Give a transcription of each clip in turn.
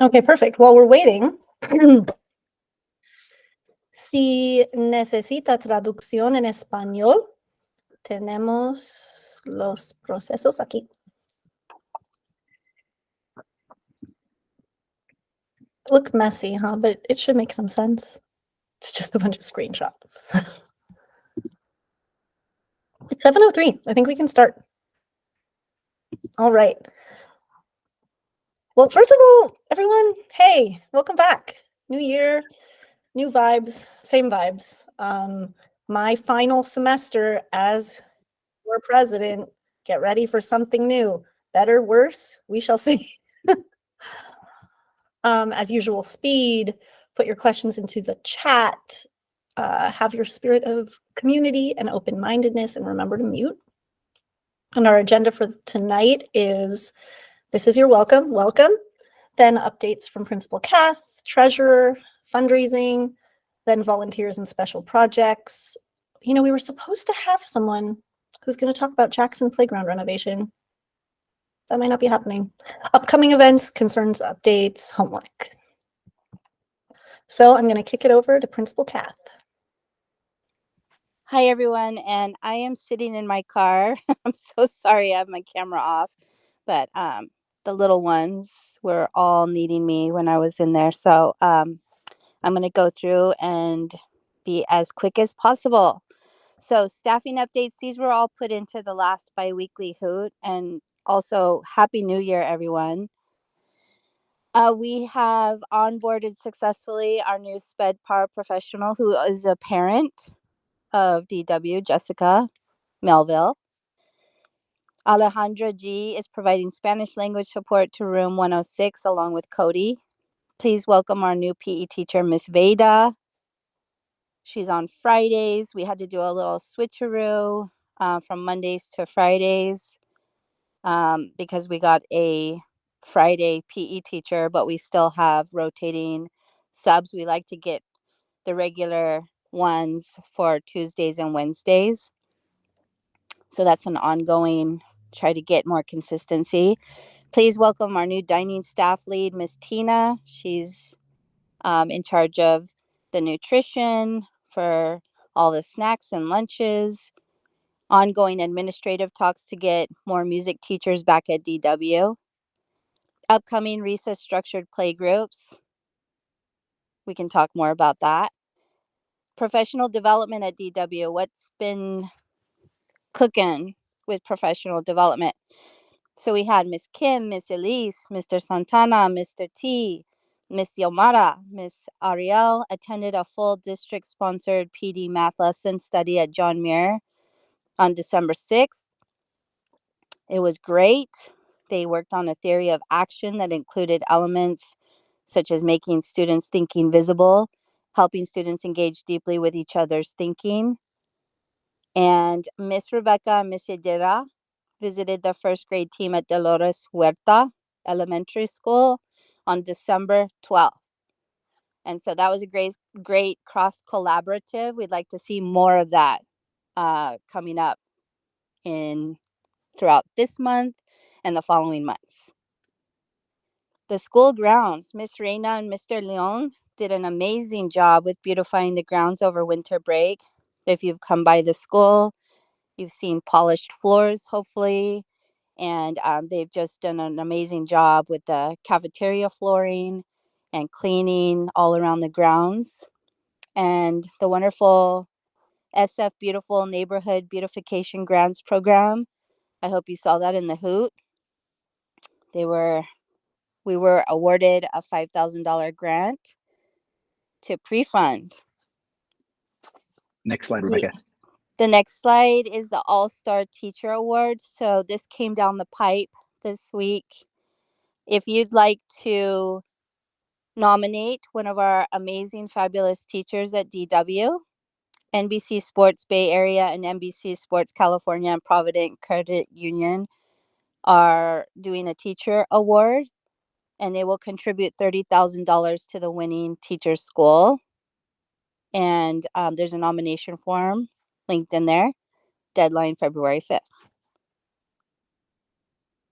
Okay, perfect. While we're waiting, si necesita traducción en español, tenemos los procesos aquí. It looks messy, huh? But it should make some sense. It's just a bunch of screenshots. It's 7:03. I think we can start. All right. Well, first of all, everyone, hey, welcome back. New year, new vibes, same vibes. My final semester as your president. Get ready for something new. Better, worse, we shall see. As usual, speed, put your questions into the chat, have your spirit of community and open-mindedness, and remember to mute. And our agenda for tonight is, this is your welcome, then updates from Principal Kath, treasurer, fundraising, then volunteers and special projects. You know, we were supposed to have someone who's going to talk about Jackson Playground renovation. That might not be happening. Upcoming events, concerns, updates, homework. So I'm going to kick it over to Principal Kath. Hi, everyone, and I am sitting in my car. I'm so sorry I have my camera off, but the little ones were all needing me when I was in there. So I'm going to go through and be as quick as possible. So staffing updates, these were all put into the last biweekly hoot, and also Happy New Year, everyone. We have onboarded successfully our new SPED paraprofessional who is a parent of DW, Jessica Melville. Alejandra G is providing Spanish language support to room 106 along with Cody. Please welcome our new PE teacher, Miss Veda. She's on Fridays. We had to do a little switcheroo from Mondays to Fridays because we got a Friday PE teacher, but we still have rotating subs. We like to get the regular ones for Tuesdays and Wednesdays. So that's an ongoing, try to get more consistency. Please welcome our new dining staff lead, Miss Tina. She's in charge of the nutrition for all the snacks and lunches, ongoing administrative talks to get more music teachers back at DW, upcoming recess structured play groups. We can talk more about that. Professional development at DW. What's been cooking with professional development? So we had Miss Kim, Miss Elise, Mr. Santana, Mr. T, Miss Yomara, Miss Ariel attended a full district-sponsored PD math lesson study at John Muir on December 6th. It was great. They worked on a theory of action that included elements such as making students' thinking visible, helping students engage deeply with each other's thinking. And Miss Rebecca and Miss Yedira visited the first grade team at Dolores Huerta Elementary School on December 12th. And so that was a great cross collaborative. We'd like to see more of that coming up throughout this month and the following months. The school grounds, Miss Reina and Mr. Leon did an amazing job with beautifying the grounds over winter break. If you've come by the school, you've seen polished floors, hopefully, and they've just done an amazing job with the cafeteria flooring and cleaning all around the grounds. And the wonderful SF Beautiful Neighborhood Beautification Grants Program. I hope you saw that in the hoot. We were awarded a $5,000 grant to pre-fund. Next slide, Rebecca. The next slide is the All-Star Teacher Award. So this came down the pipe this week. If you'd like to nominate one of our amazing, fabulous teachers at DW, NBC Sports Bay Area and NBC Sports California and Provident Credit Union are doing a teacher award, and they will contribute $30,000 to the winning teacher's school. And there's a nomination form linked in there. Deadline February 5th.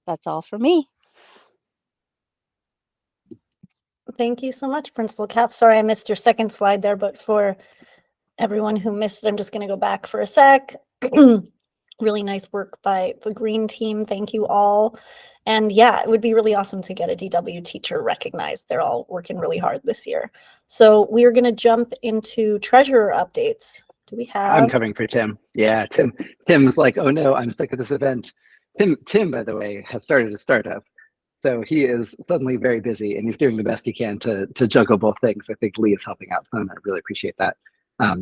That's all for me. Thank you so much, Principal Kath. Sorry I missed your second slide there, but for everyone who missed it, I'm just going to go back for a sec. Really nice work by the green team. Thank you all. And yeah, it would be really awesome to get a DW teacher recognized. They're all working really hard this year. So we are going to jump into treasurer updates. Do we have? I'm covering for Tim. Yeah, Tim's like, oh no, I'm stuck at this event. Tim, by the way, has started a startup. So he is suddenly very busy and he's doing the best he can to juggle both things. I think Lee is helping out some. I really appreciate that.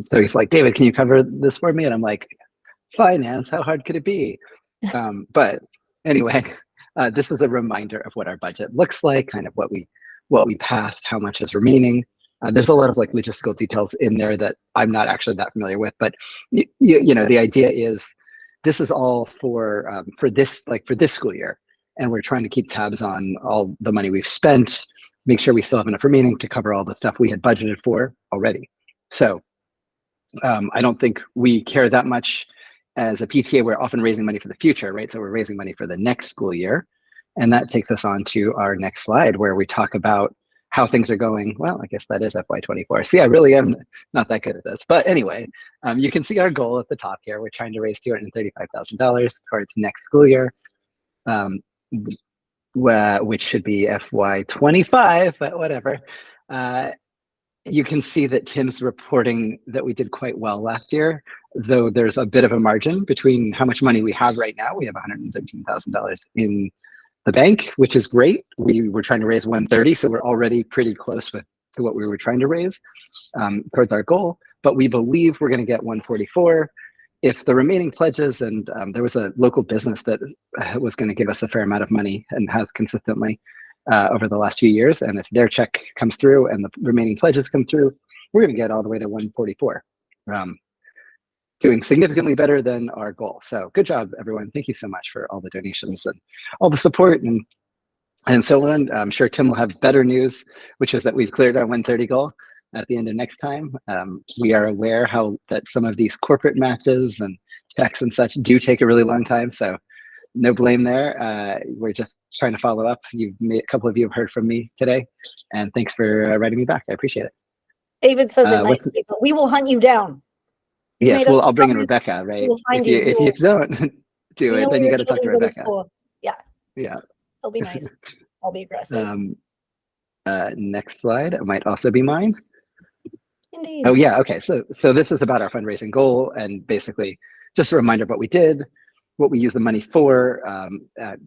So he's like, David, can you cover this for me? And I'm like, finance, how hard could it be? But anyway, this is a reminder of what our budget looks like, kind of what we passed, how much is remaining. There's a lot of like logistical details in there that I'm not actually that familiar with, but you know, the idea is this is all for this school year, and we're trying to keep tabs on all the money we've spent, make sure we still have enough remaining to cover all the stuff we had budgeted for already. So I don't think we care that much. As a PTA, we're often raising money for the future, right? So we're raising money for the next school year. And that takes us on to our next slide where we talk about how things are going. Well, I guess that is FY24. See, I really am not that good at this. But anyway, you can see our goal at the top here. We're trying to raise $235,000 towards next school year, which should be FY25, but whatever. You can see that Tim's reporting that we did quite well last year, though there's a bit of a margin between how much money we have right now. We have $113,000 in the bank, which is great. We were trying to raise 130, so we're already pretty close to what we were trying to raise towards our goal. But we believe we're going to get 144. If the remaining pledges, and there was a local business that was going to give us a fair amount of money and has consistently over the last few years, and if their check comes through and the remaining pledges come through, we're going to get all the way to 144, doing significantly better than our goal. So good job, everyone. Thank you so much for all the donations and all the support and so on. I'm sure Tim will have better news, which is that we've cleared our 130 goal at the end of next time. We are aware that some of these corporate matches and checks and such do take a really long time. So no blame there. We're just trying to follow up. A couple of you have heard from me today, and thanks for writing me back. I appreciate it. David says it nicely, but we will hunt you down. Yes, well, I'll bring in Rebecca, right? We'll find if you don't do it, then you got to talk to Rebecca. Yeah. Yeah. It'll be nice. I'll be aggressive. Next slide might also be mine. Indeed. Oh yeah, okay. So this is about our fundraising goal, and basically just a reminder of what we did, what we use the money for,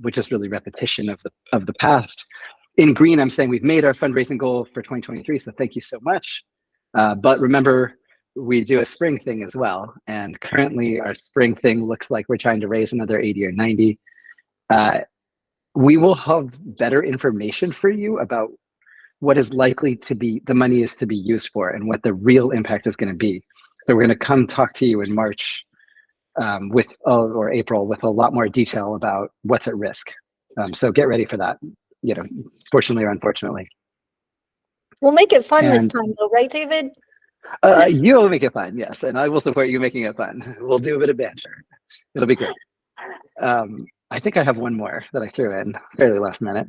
which is really repetition of the past. In green, I'm saying we've made our fundraising goal for 2023, so thank you so much. But remember, we do a spring thing as well, and currently our spring thing looks like we're trying to raise another 80 or 90. We will have better information for you about what is likely to be the money is to be used for and what the real impact is going to be. So we're going to come talk to you in March or April with a lot more detail about what's at risk. So get ready for that, fortunately or unfortunately. We'll make it fun this time though, right, David? You'll make it fun, yes, and I will support you making it fun. We'll do a bit of banter. It'll be great. I think I have one more that I threw in fairly last minute,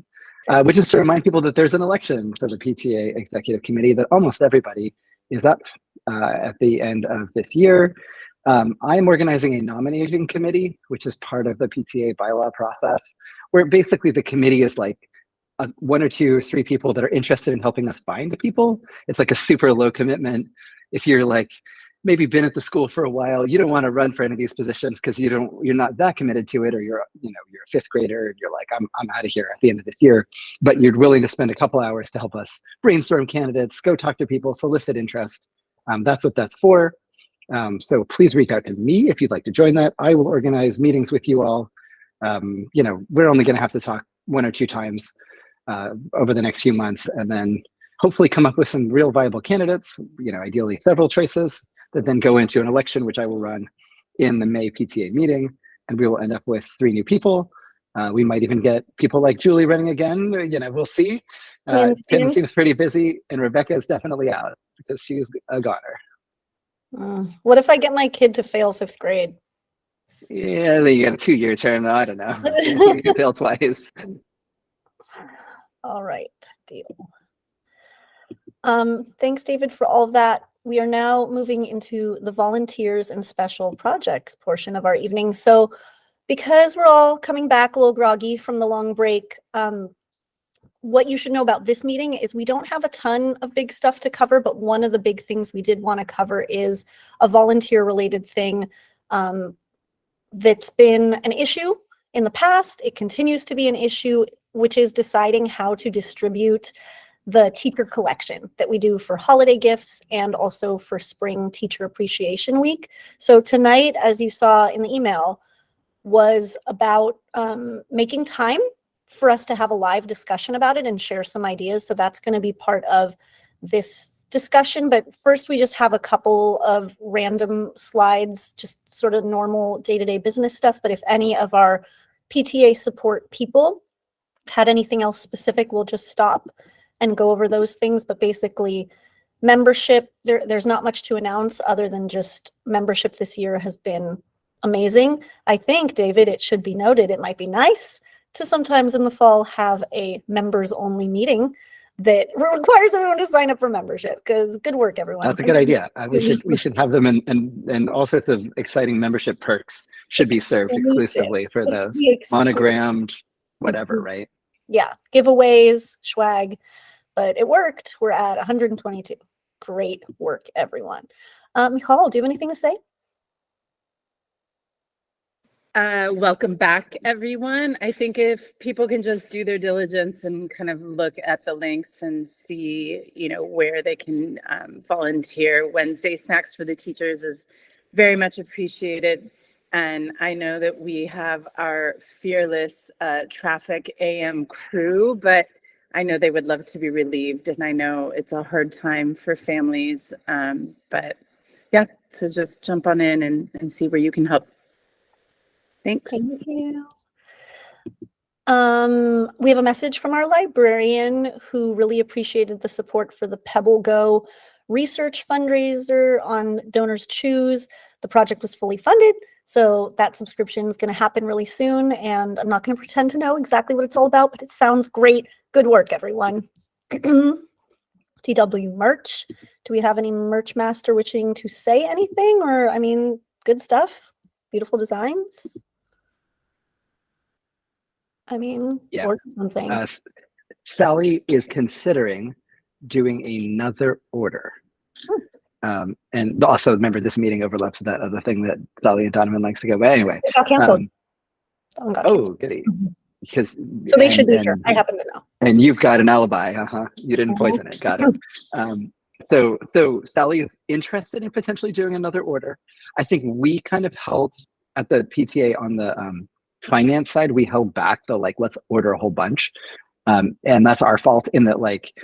which is to remind people that there's an election for the PTA Executive Committee that almost everybody is up at the end of this year. I'm organizing a nominating committee, which is part of the PTA bylaw process, where basically the committee is like one or two or three people that are interested in helping us find people. It's like a super low commitment. If you're like maybe been at the school for a while, you don't want to run for any of these positions because you're not that committed to it, or you're a fifth grader and you're like, I'm out of here at the end of this year, but you're willing to spend a couple hours to help us brainstorm candidates, go talk to people, solicit interest. That's what that's for. So please reach out to me if you'd like to join that. I will organize meetings with you all. We're only going to have to talk one or two times over the next few months, and then hopefully come up with some real viable candidates, ideally several choices that then go into an election, which I will run in the May PTA meeting, and we will end up with 3 new people. We might even get people like Julie running again, we'll see. Tim seems pretty busy, and Rebecca is definitely out because she's a goner. What if I get my kid to fail 5th grade? Yeah, then you get a 2-year term, though. I don't know. You can fail twice. All right, deal. Thanks, David, for all of that. We are now moving into the volunteers and special projects portion of our evening. So because we're all coming back a little groggy from the long break, what you should know about this meeting is we don't have a ton of big stuff to cover, but one of the big things we did want to cover is a volunteer related thing that's been an issue in the past. It continues to be an issue, which is deciding how to distribute the teacher collection that we do for holiday gifts and also for Spring Teacher Appreciation Week. So tonight, as you saw in the email, was about making time for us to have a live discussion about it and share some ideas. So that's going to be part of this discussion. But first, we just have a couple of random slides, just sort of normal day-to-day business stuff. But if any of our PTA support people had anything else specific, we'll just stop and go over those things. But basically, membership, there's not much to announce other than just membership this year has been amazing. I think, David, it should be noted, it might be nice to sometimes in the fall have a members only meeting that requires everyone to sign up for membership, because good work, everyone. That's a good idea. We should have them, and all sorts of exciting membership perks should be served exclusively for those monogrammed, whatever, right? Yeah, giveaways, swag, but it worked. We're at 122. Great work, everyone. Michal, do you have anything to say? Welcome back, everyone. I think if people can just do their diligence and kind of look at the links and see, where they can volunteer, Wednesday Snacks for the Teachers is very much appreciated. And I know that we have our fearless traffic AM crew, but I know they would love to be relieved. And I know it's a hard time for families, but yeah, so just jump on in and see where you can help. Thanks. Thank you. We have a message from our librarian who really appreciated the support for the Pebble Go research fundraiser on Donors Choose. The project was fully funded, so that subscription is going to happen really soon, and I'm not going to pretend to know exactly what it's all about, but it sounds great. Good work, everyone. TW merch. Do we have any merch master wishing to say anything? Or, good stuff, beautiful designs. Yeah. Or something. Sally is considering doing another order. And also, remember, this meeting overlaps with that other thing that Sally and Donovan likes to go. But anyway. It got canceled. Goody. Because so they should be here. I happen to know. And you've got an alibi. You didn't poison it. Got it. So Sally is interested in potentially doing another order. I think we kind of held at the PTA on the finance side, we held back the let's order a whole bunch. And that's our fault in that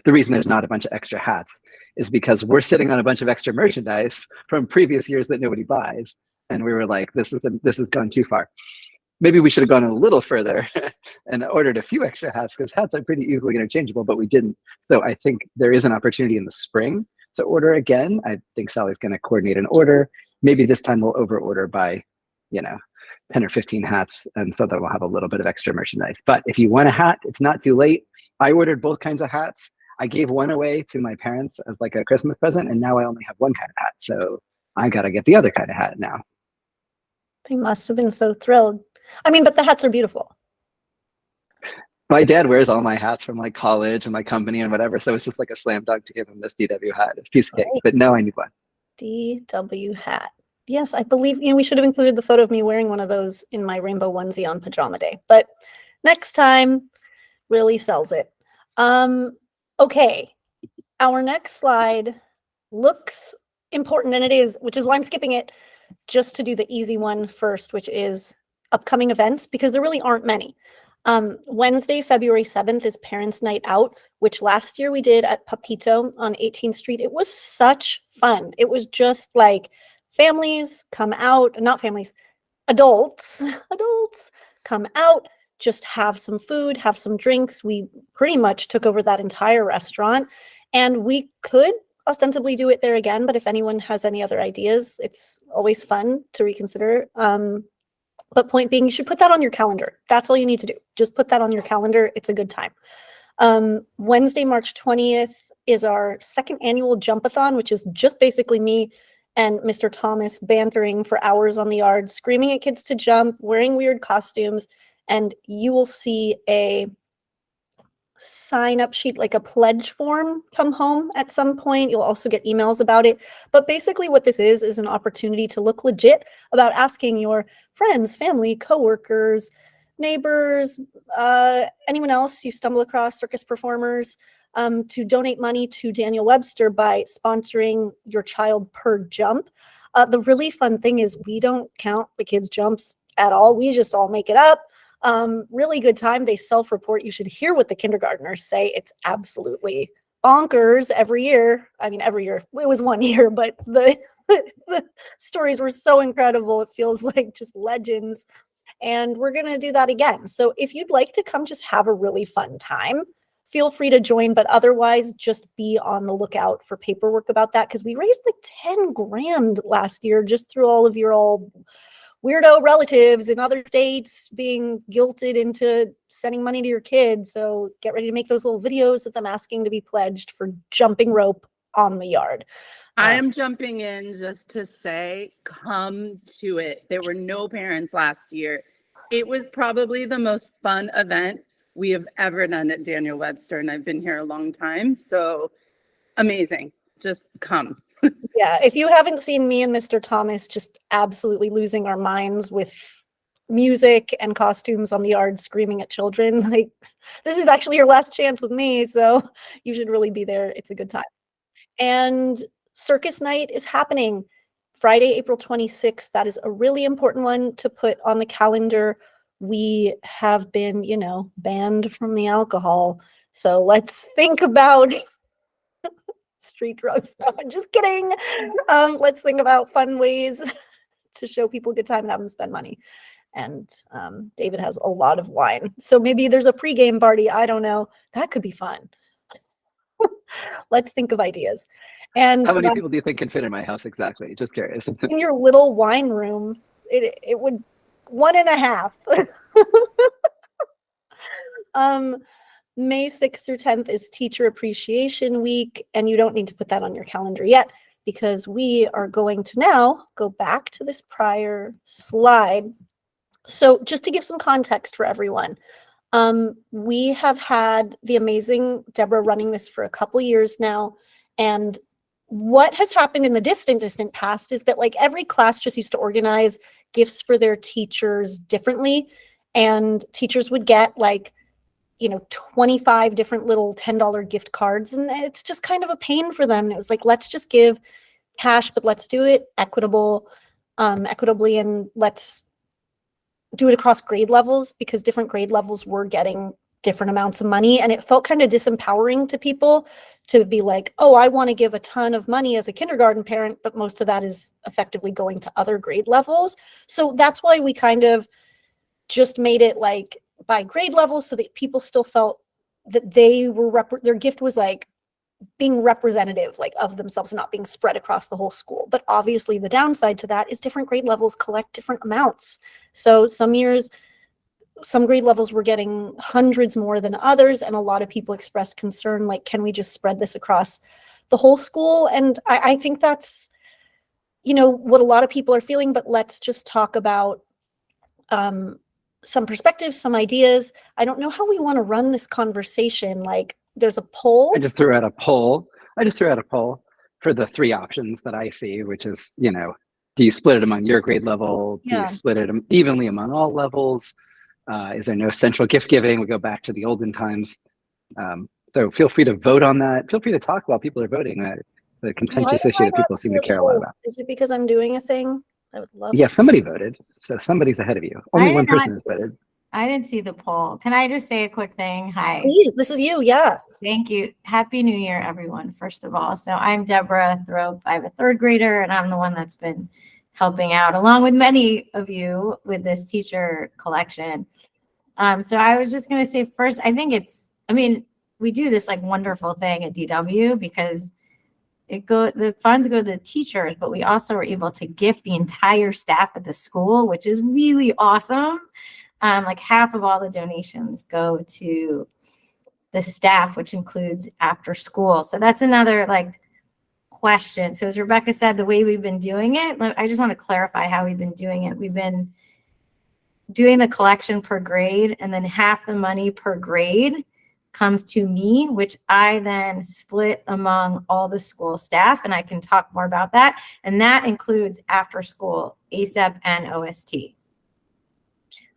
the reason there's not a bunch of extra hats is because we're sitting on a bunch of extra merchandise from previous years that nobody buys. And we were like, this has gone too far. Maybe we should have gone a little further and ordered a few extra hats, because hats are pretty easily interchangeable, but we didn't. So I think there is an opportunity in the spring to order again. I think Sally's going to coordinate an order. Maybe this time we'll over order by, 10 or 15 hats, and so that we'll have a little bit of extra merchandise. But if you want a hat, it's not too late. I ordered both kinds of hats. I gave one away to my parents as a Christmas present, and now I only have one kind of hat. So I got to get the other kind of hat now. They must have been so thrilled. But the hats are beautiful. My dad wears all my hats from college and my company and whatever. So it's just a slam dunk to give him this DW hat. It's a piece of cake, but now I need one. DW hat. Yes, I believe, we should have included the photo of me wearing one of those in my rainbow onesie on pajama day, but next time really sells it. Okay, our next slide looks important, and it is, which is why I'm skipping it, just to do the easy one first, which is upcoming events, because there really aren't many. Wednesday, February 7th is Parents' Night Out, which last year we did at Papito on 18th Street. It was such fun. It was just families come out, not families, adults come out, just have some food, have some drinks. We pretty much took over that entire restaurant, and we could ostensibly do it there again, but if anyone has any other ideas, it's always fun to reconsider. But point being, you should put that on your calendar. That's all you need to do. Just put that on your calendar. It's a good time. Wednesday, March 20th, is our second annual Jumpathon, which is just basically me and Mr. Thomas bantering for hours on the yard, screaming at kids to jump, wearing weird costumes, and you will see a sign up sheet, like a pledge form, come home at some point. You'll also get emails about it. But basically what this is an opportunity to look legit about asking your friends, family, coworkers, neighbors, anyone else you stumble across, circus performers, to donate money to Daniel Webster by sponsoring your child per jump. The really fun thing is we don't count the kids' jumps at all. We just all make it up. Really good time. They self-report. You should hear what the kindergartners say. It's absolutely bonkers every year. I mean, every year. It was one year, but the stories were so incredible. It feels like just legends. And we're going to do that again. So if you'd like to come just have a really fun time, feel free to join, but otherwise just be on the lookout for paperwork about that, because we raised like 10 grand last year just through all of your all weirdo relatives in other states being guilted into sending money to your kid. So get ready to make those little videos of them asking to be pledged for jumping rope on the yard. I am jumping in just to say, come to it. There were no parents last year. It was probably the most fun event we have ever done at Daniel Webster, and I've been here a long time. So amazing. Just come. Yeah, if you haven't seen me and Mr. Thomas just absolutely losing our minds with music and costumes on the yard screaming at children, like, this is actually your last chance with me, so you should really be there. It's a good time. And circus night is happening Friday, April 26th. That is a really important one to put on the calendar. We have been, banned from the alcohol. So let's think about street drugs. No, I'm just kidding. Let's think about fun ways to show people a good time and have them spend money. And David has a lot of wine. So maybe there's a pregame party. I don't know. That could be fun. Let's think of ideas. And how many people do you think can fit in my house exactly? Just curious. in your little wine room, it would 1.5. May 6th through 10th is Teacher Appreciation Week, and you don't need to put that on your calendar yet, because we are going to now go back to this prior slide. So just to give some context for everyone, we have had the amazing Deborah running this for a couple years now, and what has happened in the distant past is that like every class just used to organize gifts for their teachers differently, and teachers would get like 25 different little $10 gift cards, and it's just kind of a pain for them. And it was like, let's just give cash, but let's do it equitably, and let's do it across grade levels, because different grade levels were getting different amounts of money. And it felt kind of disempowering to people to be like, oh, I want to give a ton of money as a kindergarten parent, but most of that is effectively going to other grade levels. So that's why we kind of just made it like by grade level, so that people still felt that they were their gift was like being representative like of themselves and not being spread across the whole school. But obviously the downside to that is different grade levels collect different amounts. So some years, some grade levels were getting hundreds more than others, and a lot of people expressed concern like, can we just spread this across the whole school? And I think that's what a lot of people are feeling. But let's just talk about some perspectives, some ideas. I don't know how we want to run this conversation. Like, there's a poll. I just threw out a poll for the three options that I see, which is, do you split it among your grade level? Do you split it evenly among all levels? Is there no central gift giving? We go back to the olden times. So feel free to vote on that. Feel free to talk while people are voting. The contentious issue that people seem to care a lot about. Is it because I'm doing a thing? I would love to. Somebody voted. So somebody's ahead of you. Only one person has voted. I didn't see the poll. Can I just say a quick thing? Hi. Please, this is you. Yeah. Thank you. Happy New Year, everyone, first of all. So I'm Deborah Thrope. I have a third grader, and I'm the one that's been helping out, along with many of you, with this teacher collection. So I was just going to say first, we do this like wonderful thing at DW because the funds go to the teachers, but we also are able to gift the entire staff at the school, which is really awesome. Like half of all the donations go to the staff, which includes after school. So that's another like question. So as Rebecca said, the way we've been doing it, I just want to clarify how we've been doing it. We've been doing the collection per grade, and then half the money per grade comes to me, which I then split among all the school staff, and I can talk more about that. And that includes after school, ASEP and OST,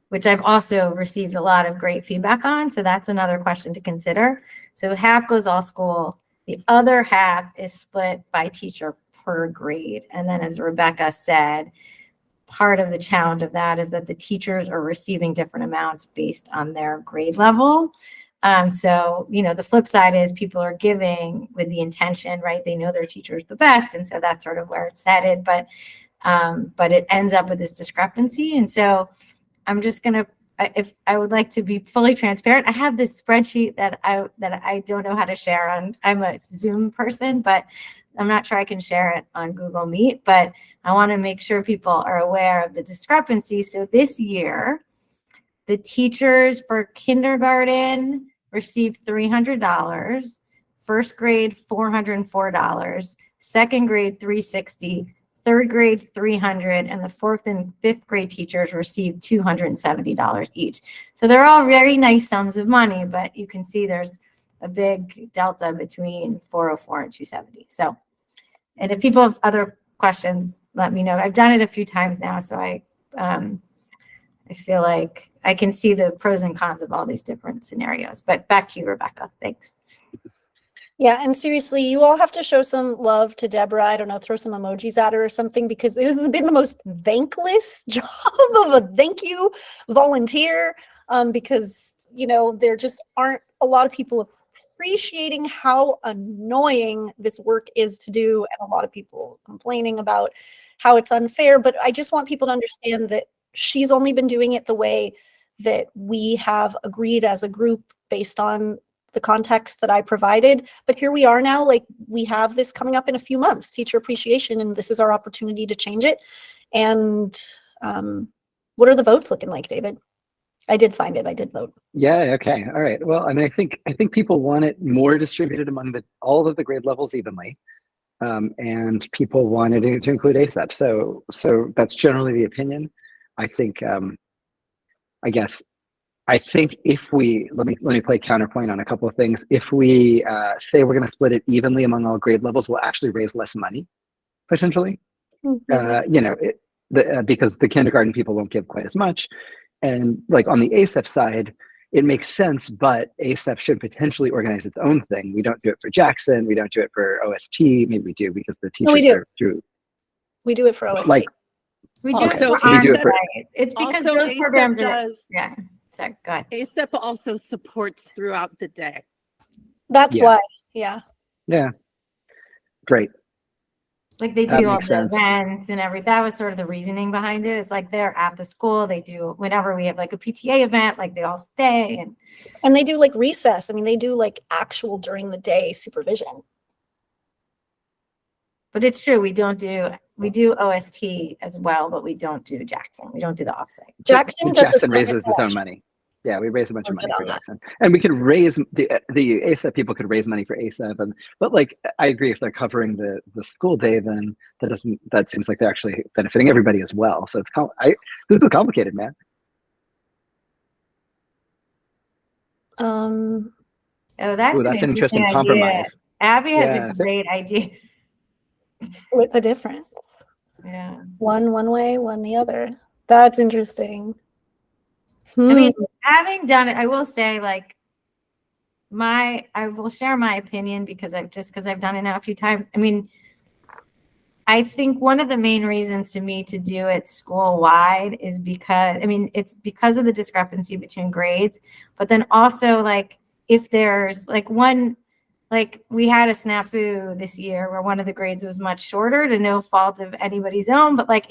which I've also received a lot of great feedback on. So that's another question to consider. So half goes all school. The other half is split by teacher per grade. And then as Rebecca said, part of the challenge of that is that the teachers are receiving different amounts based on their grade level. So, you know, the flip side is people are giving with the intention, right? They know their teacher is the best. And so that's sort of where it's headed, but it ends up with this discrepancy. And so I'm just going to, if I would like to be fully transparent, I have this spreadsheet that I don't know how to share on. I'm a Zoom person, but I'm not sure I can share it on Google Meet, but I want to make sure people are aware of the discrepancy. So this year, the teachers for kindergarten received $300, first grade $404, second grade $360, third grade $300, and the fourth and fifth grade teachers received $270 each. So they're all very nice sums of money, but you can see there's a big delta between 404 and 270. So, and if people have other questions, let me know. I've done it a few times now, so I feel like I can see the pros and cons of all these different scenarios. But back to you, Rebecca. Thanks. Yeah, and seriously, you all have to show some love to Deborah. I don't know, throw some emojis at her or something, because this has been the most thankless job of a thank you volunteer, because, you know, there just aren't a lot of people appreciating how annoying this work is to do, and a lot of people complaining about how it's unfair. But I just want people to understand that she's only been doing it the way that we have agreed as a group based on the context that I provided. But here we are now, like we have this coming up in a few months, teacher appreciation, and this is our opportunity to change it. And what are the votes looking like, David? I did find it. I did vote. Yeah. Okay. All right. Well, I mean, I think people want it more distributed among all of the grade levels evenly, and people wanted it to include ASEP. So that's generally the opinion. I think. I think if we let me play counterpoint on a couple of things. If we say we're going to split it evenly among all grade levels, we'll actually raise less money potentially. Mm-hmm. You know, because the kindergarten people won't give quite as much. And like on the ASEP side, it makes sense, but ASEP should potentially organize its own thing. We don't do it for Jackson. We don't do it for OST. Maybe we do because the teachers are through. We do it for OST. Like, We do okay, it for so we do it for, It's because Also, those programs are, does, yeah. Sorry, go ahead. ASEP also supports throughout the day. That's why, yeah. Yeah. Great. Like they That do all makes the sense. events and everything. That was sort of the reasoning behind it. It's like they're at the school. They do whenever we have like a PTA event, like they all stay and they do like recess. I mean, they do like actual during the day supervision. But it's true, we do OST as well, but we don't do Jackson. We don't do the offsite. Jackson raises its own money. Yeah, we raise a bunch of money for Jackson, and we could raise the ASEP people could raise money for ASEP, but like I agree, if they're covering the school day, then that seems like they're actually benefiting everybody as well. So this is complicated, man. That's an interesting compromise. Abby has a great idea. Split the difference. Yeah. One way, one the other. That's interesting. I mean, having done it, I will say, like, I will share my opinion because I've done it now a few times. I mean, I think one of the main reasons to me to do it school wide is because, I mean, it's because of the discrepancy between grades, but then also like if there's like we had a snafu this year where one of the grades was much shorter to no fault of anybody's own, but like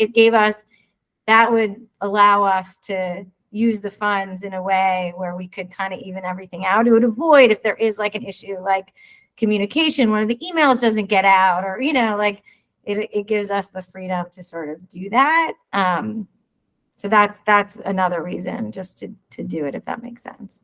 that would allow us to use the funds in a way where we could kind of even everything out. It would avoid if there is like an issue like communication, one of the emails doesn't get out, or, you know, like it gives us the freedom to sort of do that. So that's another reason just to do it, if that makes sense.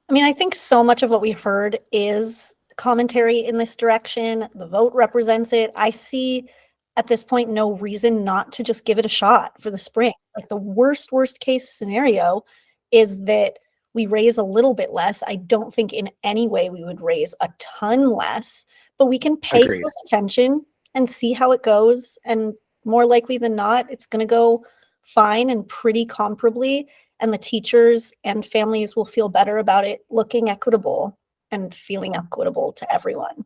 I mean, I think so much of what we heard is commentary in this direction. The vote represents it. I see at this point no reason not to just give it a shot for the spring. Like the worst case scenario is that we raise a little bit less. I don't think in any way we would raise a ton less, but we can pay Agreed. close attention and see how it goes. And more likely than not, it's going to go fine and pretty comparably. And the teachers and families will feel better about it looking equitable and feeling equitable to everyone.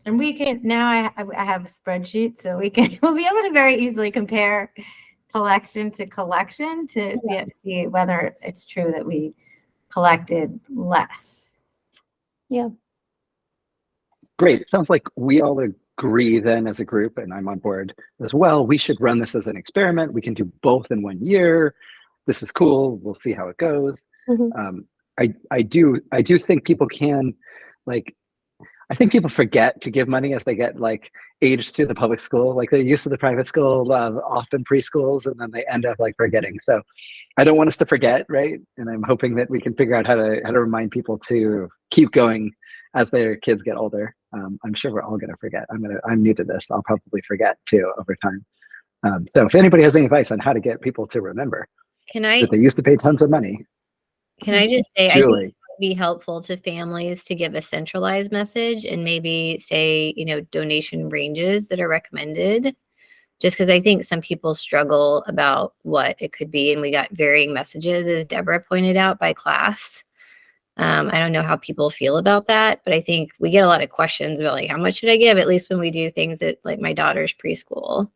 And we can now. I have a spreadsheet, so we'll be able to very easily compare collection to collection to see whether it's true that we collected less. Yeah. Great. It sounds like we all agree then as a group, and I'm on board as well. We should run this as an experiment. We can do both in 1 year. This is cool. We'll see how it goes. Mm-hmm. I do think people can, like, I think people forget to give money as they get like aged to the public school. Like they're used to the private school, often preschools, and then they end up like forgetting. So I don't want us to forget, right? And I'm hoping that we can figure out how to remind people to keep going as their kids get older. I'm sure we're all gonna forget. I'm new to this. I'll probably forget too over time. So if anybody has any advice on how to get people to remember Can I that they used to pay tons of money, just say, I think it Julie. would be helpful to families to give a centralized message and maybe say, donation ranges that are recommended. Just because I think some people struggle about what it could be. And we got varying messages, as Deborah pointed out, by class. I don't know how people feel about that, but I think we get a lot of questions about like, how much should I give? At least when we do things at like my daughter's preschool.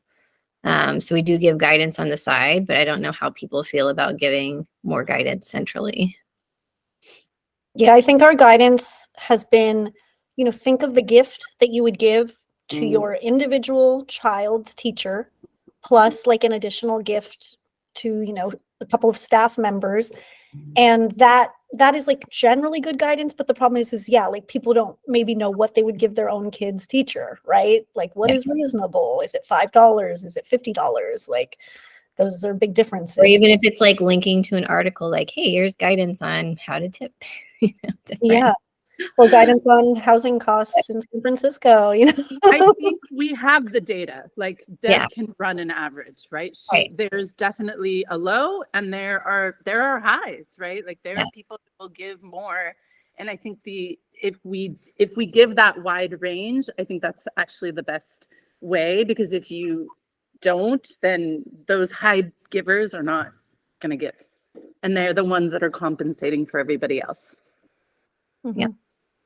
So we do give guidance on the side, but I don't know how people feel about giving more guidance centrally. Yeah, I think our guidance has been, think of the gift that you would give to your individual child's teacher, plus like an additional gift to, a couple of staff members. And that is like generally good guidance. But the problem is like people don't maybe know what they would give their own kid's teacher, right? Like what is reasonable? Is it $5? Is it $50? Like those are big differences. Or even if it's like linking to an article, like, hey, here's guidance on how to tip. Yeah. Or guidance on housing costs in San Francisco, I think we have the data. Like Deb can run an average, right? There's definitely a low and there are highs, right? Like there are people who will give more. And I think if we give that wide range, I think that's actually the best way, because if you don't, then those high givers are not going to give. And they're the ones that are compensating for everybody else. Mm-hmm.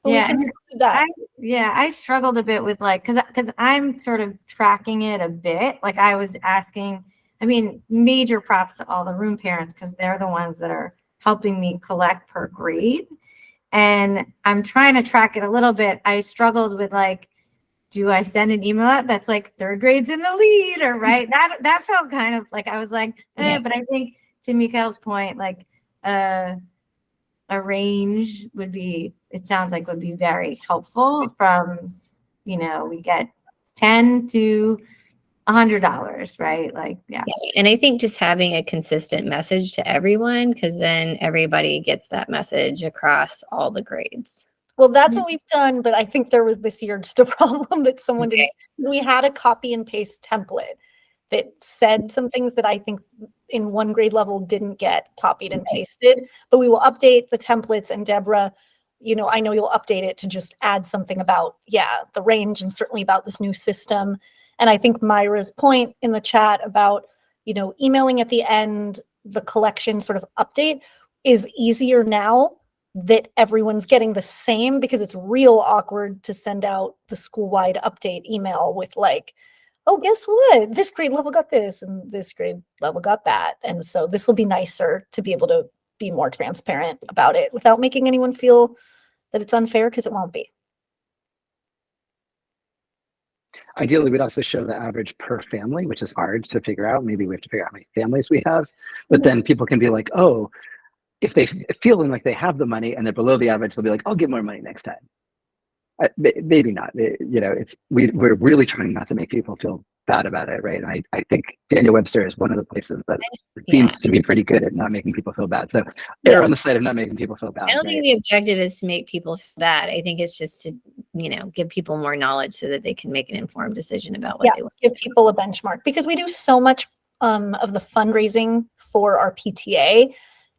Yeah. I struggled a bit with like, because I'm sort of tracking it a bit. Like I was asking, major props to all the room parents, because they're the ones that are helping me collect per grade. And I'm trying to track it a little bit. I struggled with like, do I send an email out that's like third grade's in the lead, or right? That felt kind of like, I was like, but I think to Mikhail's point, like a range would be very helpful from, we get $10 to $100, right? Like, yeah. And I think just having a consistent message to everyone, because then everybody gets that message across all the grades. Well, that's what we've done, but I think there was this year just a problem that someone didn't. We had a copy and paste template that said some things that I think in one grade level didn't get copied and pasted, but we will update the templates. And Deborah, I know you'll update it to just add something about, the range and certainly about this new system. And I think Myra's point in the chat about, emailing at the end, the collection sort of update is easier now that everyone's getting the same, because it's real awkward to send out the school-wide update email with like, oh, guess what? This grade level got this and this grade level got that. And so this will be nicer to be able to be more transparent about it without making anyone feel that it's unfair, because it won't be. Ideally, we'd also show the average per family, which is hard to figure out. Maybe we have to figure out how many families we have, but then people can be like, oh, if they feeling like they have the money and they're below the average, they'll be like, I'll give more money next time. Maybe not. We're really trying not to make people feel bad about it, right? And I think Daniel Webster is one of the places that Yeah. seems to be pretty good at not making people feel bad. So Yeah. they're on the side of not making people feel bad. I don't right? think the objective is to make people feel bad. I think it's just to, give people more knowledge so that they can make an informed decision about what they want. Give people a benchmark, because we do so much of the fundraising for our PTA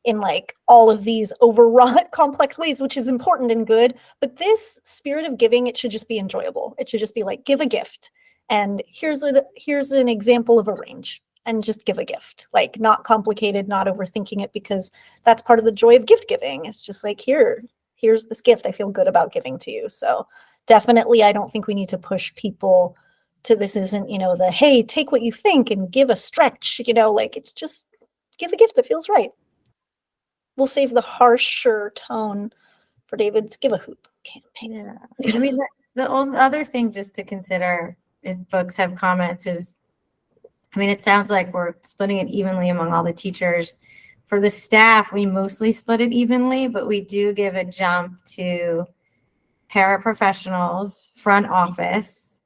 in like all of these overwrought complex ways, which is important and good. But this spirit of giving, it should just be enjoyable. It should just be like, give a gift. And here's an example of a range, and just give a gift, like not complicated, not overthinking it, because that's part of the joy of gift giving. It's just like, here's this gift I feel good about giving to you. So definitely, I don't think we need to push people to this isn't, the, hey, take what you think and give a stretch, like it's just give a gift that feels right. We'll save the harsher tone for David's Give a Hoot campaign. Yeah. I mean, the only other thing just to consider if folks have comments is, I mean, it sounds like we're splitting it evenly among all the teachers. For the staff, we mostly split it evenly, but we do give a jump to paraprofessionals, front office,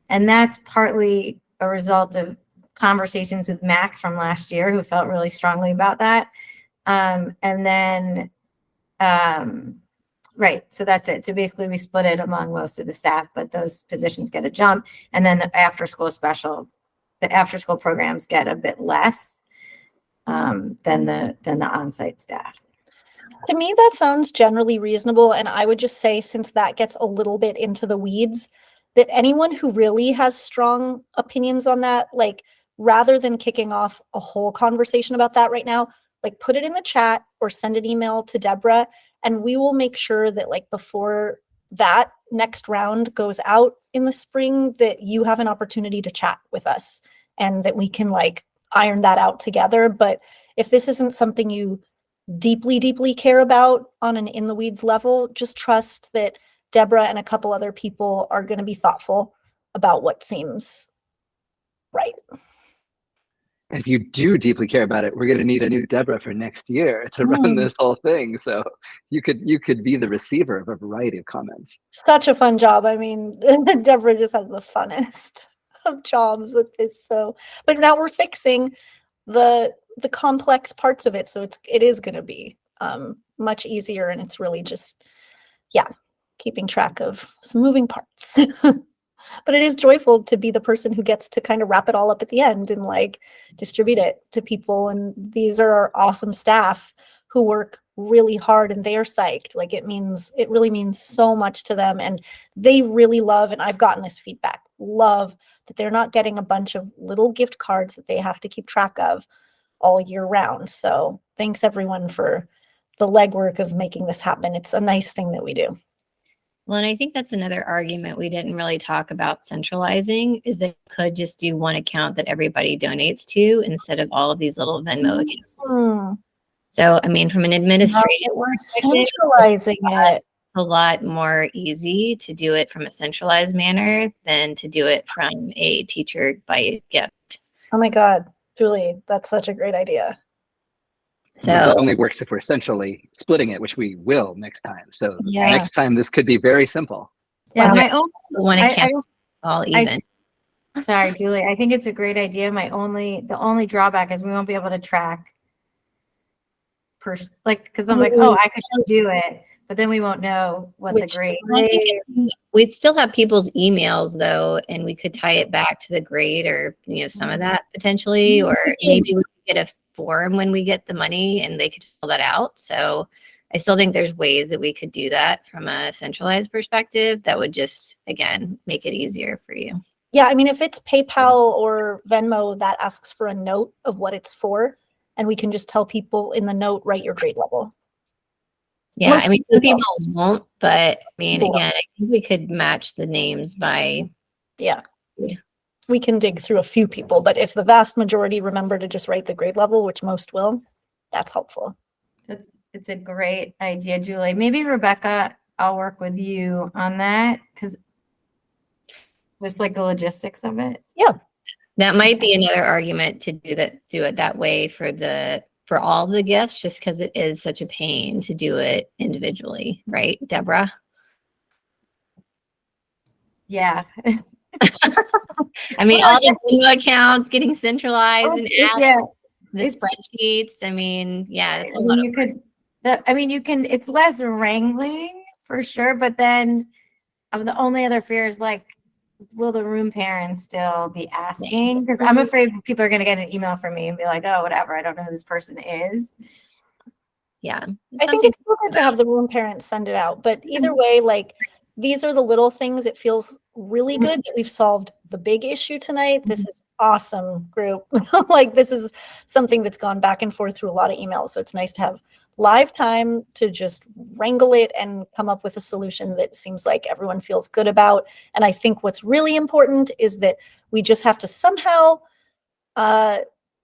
and that's partly a result of conversations with Max from last year, who felt really strongly about that. Right. So that's it. So basically we split it among most of the staff, but those positions get a jump. And then the after school programs get a bit less than the on-site staff. To me, that sounds generally reasonable. And I would just say, since that gets a little bit into the weeds, that anyone who really has strong opinions on that, like rather than kicking off a whole conversation about that right now, like put it in the chat or send an email to Deborah, and we will make sure that like before that next round goes out in the spring, that you have an opportunity to chat with us and that we can like iron that out together. But if this isn't something you deeply, deeply care about on an in the weeds level, just trust that Deborah and a couple other people are going to be thoughtful about what seems right. If you do deeply care about it, we're going to need a new Deborah for next year to run this whole thing. So you could be the receiver of a variety of comments. Such a fun job. I mean, Deborah just has the funnest of jobs with this. So, but now we're fixing the complex parts of it. So it is going to be much easier, and it's really just, keeping track of some moving parts. But it is joyful to be the person who gets to kind of wrap it all up at the end and like distribute it to people. And these are our awesome staff who work really hard, and they are psyched. Like it really means so much to them. And they really love, and I've gotten this feedback, love that they're not getting a bunch of little gift cards that they have to keep track of all year round. So thanks everyone for the legwork of making this happen. It's a nice thing that we do. Well, and I think that's another argument we didn't really talk about centralizing, is that you could just do one account that everybody donates to instead of all of these little Venmo accounts. So, I mean, from an administrative perspective, centralizing it. It's a lot more easy to do it from a centralized manner than to do it from a teacher by gift. Oh my God, Julie, that's such a great idea. So that only works if we're centrally splitting it, which we will next time. So next time this could be very simple. Yeah, Well, my own one account is all even. Sorry, Julie. I think it's a great idea. The only drawback is we won't be able to track because I'm like, oh, I could do it, but then we won't know what the grade. We'd still have people's emails though, and we could tie it back to the grade, or some of that potentially, or maybe we could get a form when we get the money and they could fill that out. So I still think there's ways that we could do that from a centralized perspective that would just, again, make it easier for you. Yeah, I mean, if it's PayPal or Venmo, that asks for a note of what it's for, and we can just tell people in the note, write your grade level. Yeah, I mean, some people won't, but I mean, again, I think we could match the names by. Yeah. We can dig through a few people, but if the vast majority remember to just write the grade level, which most will, that's helpful. It's a great idea, Julie. Maybe Rebecca, I'll work with you on that, because just like the logistics of it. Yeah. That might be another argument to do it that way for all the gifts, just because it is such a pain to do it individually, right, Deborah? Yeah. I mean, all the bingo accounts getting centralized and added, Yeah. the It's- spreadsheets. I mean, yeah, it's a I lot mean, of you could, you can, it's less wrangling for sure, but then the only other fear is like, will the room parents still be asking? Because I'm afraid people are going to get an email from me and be like, oh, whatever, I don't know who this person is. yeah. I think it's still good to have the room parents send it out, but either way, like, these are the little things. It feels really good that we've solved the big issue tonight. This is awesome, group. Like, this is something that's gone back and forth through a lot of emails. So it's nice to have live time to just wrangle it and come up with a solution that seems like everyone feels good about. And I think what's really important is that we just have to somehow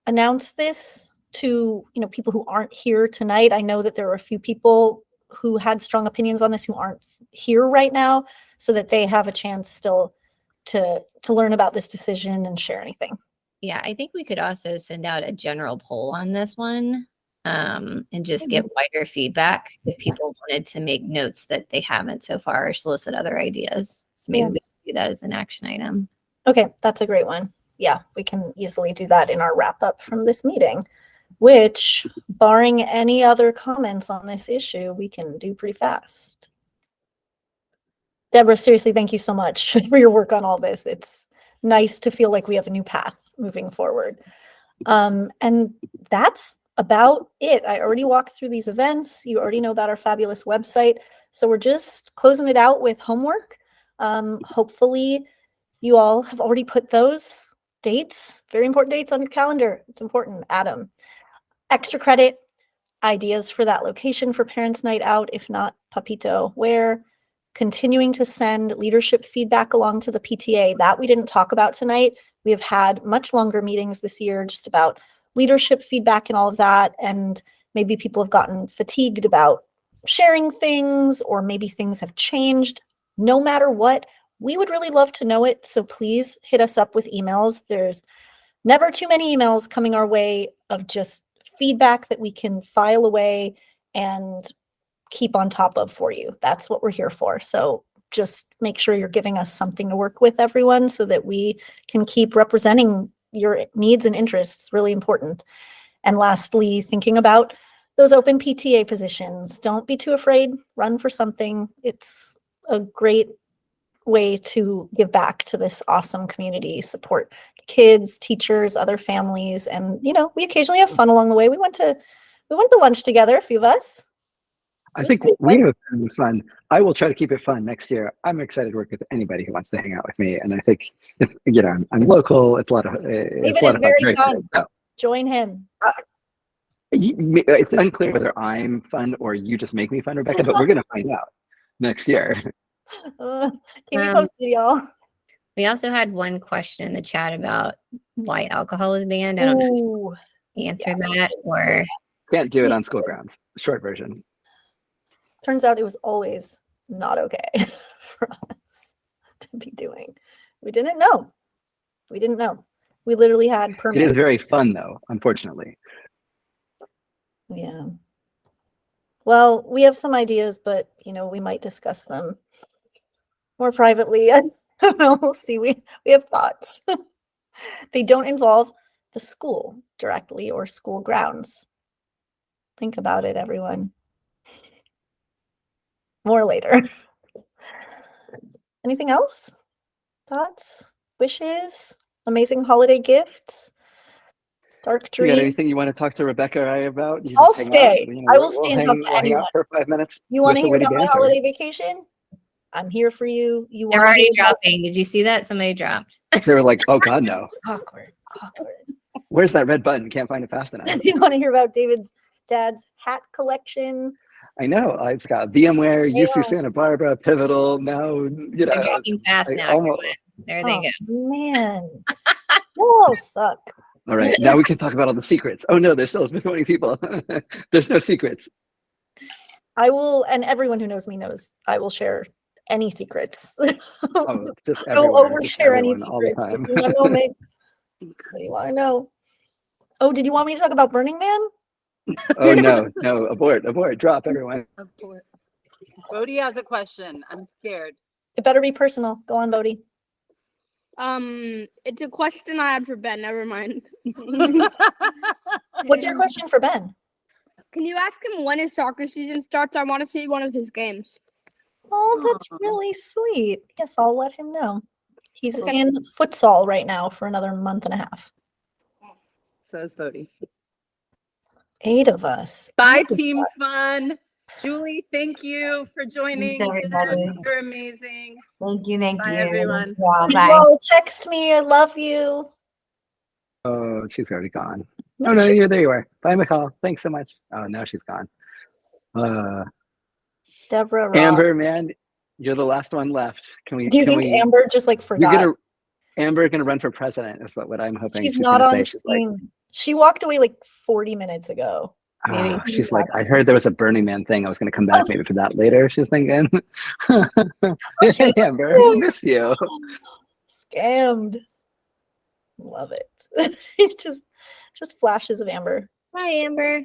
announce this to, people who aren't here tonight. I know that there are a few people who had strong opinions on this who aren't here right now, so that they have a chance still to learn about this decision and share anything. Yeah, I think we could also send out a general poll on this one, and just get wider feedback if people wanted to make notes that they haven't so far or solicit other ideas. So maybe we should do that as an action item. Okay, that's a great one. Yeah, we can easily do that in our wrap up from this meeting, which, barring any other comments on this issue, we can do pretty fast. Deborah, seriously, thank you so much for your work on all this. It's nice to feel like we have a new path moving forward. And that's about it. I already walked through these events. You already know about our fabulous website. So we're just closing it out with homework. Hopefully you all have already put those dates, very important dates, on your calendar. It's important. Adam, extra credit, ideas for that location for Parents' Night Out, if not Papito, where. Continuing to send leadership feedback along to the PTA. That we didn't talk about tonight. We have had much longer meetings this year just about leadership feedback and all of that. And maybe people have gotten fatigued about sharing things, or maybe things have changed. No matter what, we would really love to know it. So please hit us up with emails. There's never too many emails coming our way of just feedback that we can file away and keep on top of for you. That's what we're here for. So just make sure you're giving us something to work with, everyone, so that we can keep representing your needs and interests. Really important. And lastly, thinking about those open PTA positions. Don't be too afraid. Run for something. It's a great way to give back to this awesome community, support kids, teachers, other families. And, we occasionally have fun along the way. We went to lunch together, a few of us. I think we have fun. I will try to keep it fun next year. I'm excited to work with anybody who wants to hang out with me. And I think, I'm local. It's a lot of David is very fun. So. Join him. It's unclear whether I'm fun or you just make me fun, Rebecca, but we're going to find out next year. Keep me posted, y'all. We also had one question in the chat about why alcohol is banned. I don't know if you answered that, or can't do it on school grounds. Short version. Turns out it was always not okay for us to be doing. We didn't know. We literally had permits. It is very fun, though, unfortunately. Yeah. Well, we have some ideas, but, we might discuss them more privately. I don't know. We'll see. We have thoughts. They don't involve the school directly or school grounds. Think about it, everyone. More later. Anything else? Thoughts? Wishes? Amazing holiday gifts? Dark dreams? You got anything you want to talk to Rebecca or I about? I'll stay. I will stay and talk to anyone. Hang out for 5 minutes. You want to hear about my holiday vacation? I'm here for you. They're already dropping. Did you see that? Somebody dropped. They were like, oh God, no. Awkward. Where's that red button? Can't find it fast enough. You want to hear about David's dad's hat collection? I know. It's got VMware, UC Santa Barbara, Pivotal. Now, They're dropping fast now. There they go. Man, you all suck. All right, now we can talk about all the secrets. Oh no, there's still 20 people. There's no secrets. I will, and everyone who knows me knows, I will share any secrets. It's just don't overshare any secrets. This is my moment. What do you want to know? Oh, did you want me to talk about Burning Man? Oh no, abort, drop everyone. Abort. Bodhi has a question. I'm scared. It better be personal. Go on, Bodhi. It's a question I had for Ben. Never mind. What's your question for Ben? Can you ask him when his soccer season starts? I want to see one of his games. Oh, that's really sweet. Yes, I'll let him know. He's in futsal right now for another month and a half. So is Bodhi. 8 of us. Bye, 8 of Team us. Fun. Julie, thank you for joining. everybody. Deb, you're amazing. Thank you. Thank Bye, you. everyone. Wow, bye. Well, text me. I love you. Oh, she's already gone. No, Oh no, she- there you are. Bye, McCall. Thanks so much. Oh, now she's gone. Deborah Ross. Amber, man, you're the last one left. Can we? Do you can think we? Amber just like You're forgot? Amber gonna run for president. Is what I'm hoping. She's not gonna on say. She's like, screen. She walked away like 40 minutes ago. Maybe. oh, she's like, I heard there was a Burning Man thing. I was gonna come back maybe for that later. She's thinking. Hey, Amber, I miss you. Scammed. Love it. It's just flashes of Amber. Hi, Amber.